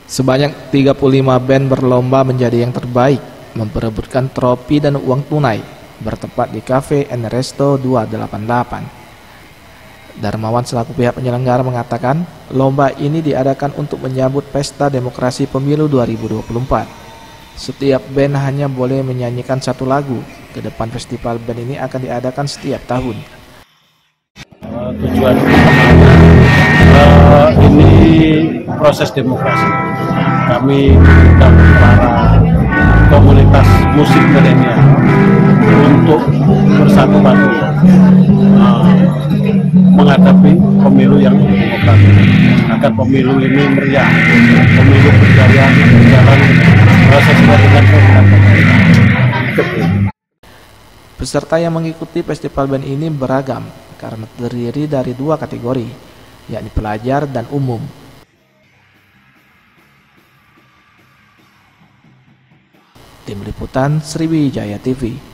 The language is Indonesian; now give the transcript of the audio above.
Sebanyak 35 band berlomba menjadi yang terbaik, memperebutkan trofi dan uang tunai, bertempat di Cafe and Resto 288. Darmawan selaku pihak penyelenggara mengatakan, lomba ini diadakan untuk menyambut Pesta Demokrasi Pemilu 2024. Setiap band hanya boleh menyanyikan satu lagu. Kedepan festival band ini akan diadakan setiap tahun. Tujuan ini proses demokrasi. Kami dan para komunitas musik milenial untuk bersatu padu menghadapi pemilu yang demokratis, agar pemilu ini meriah, pemilu berjalan sesuai dengan kehendak pemerintah. Peserta yang mengikuti festival band ini beragam karena terdiri dari dua kategori, yakni pelajar dan umum. Tim Liputan Sriwijaya TV.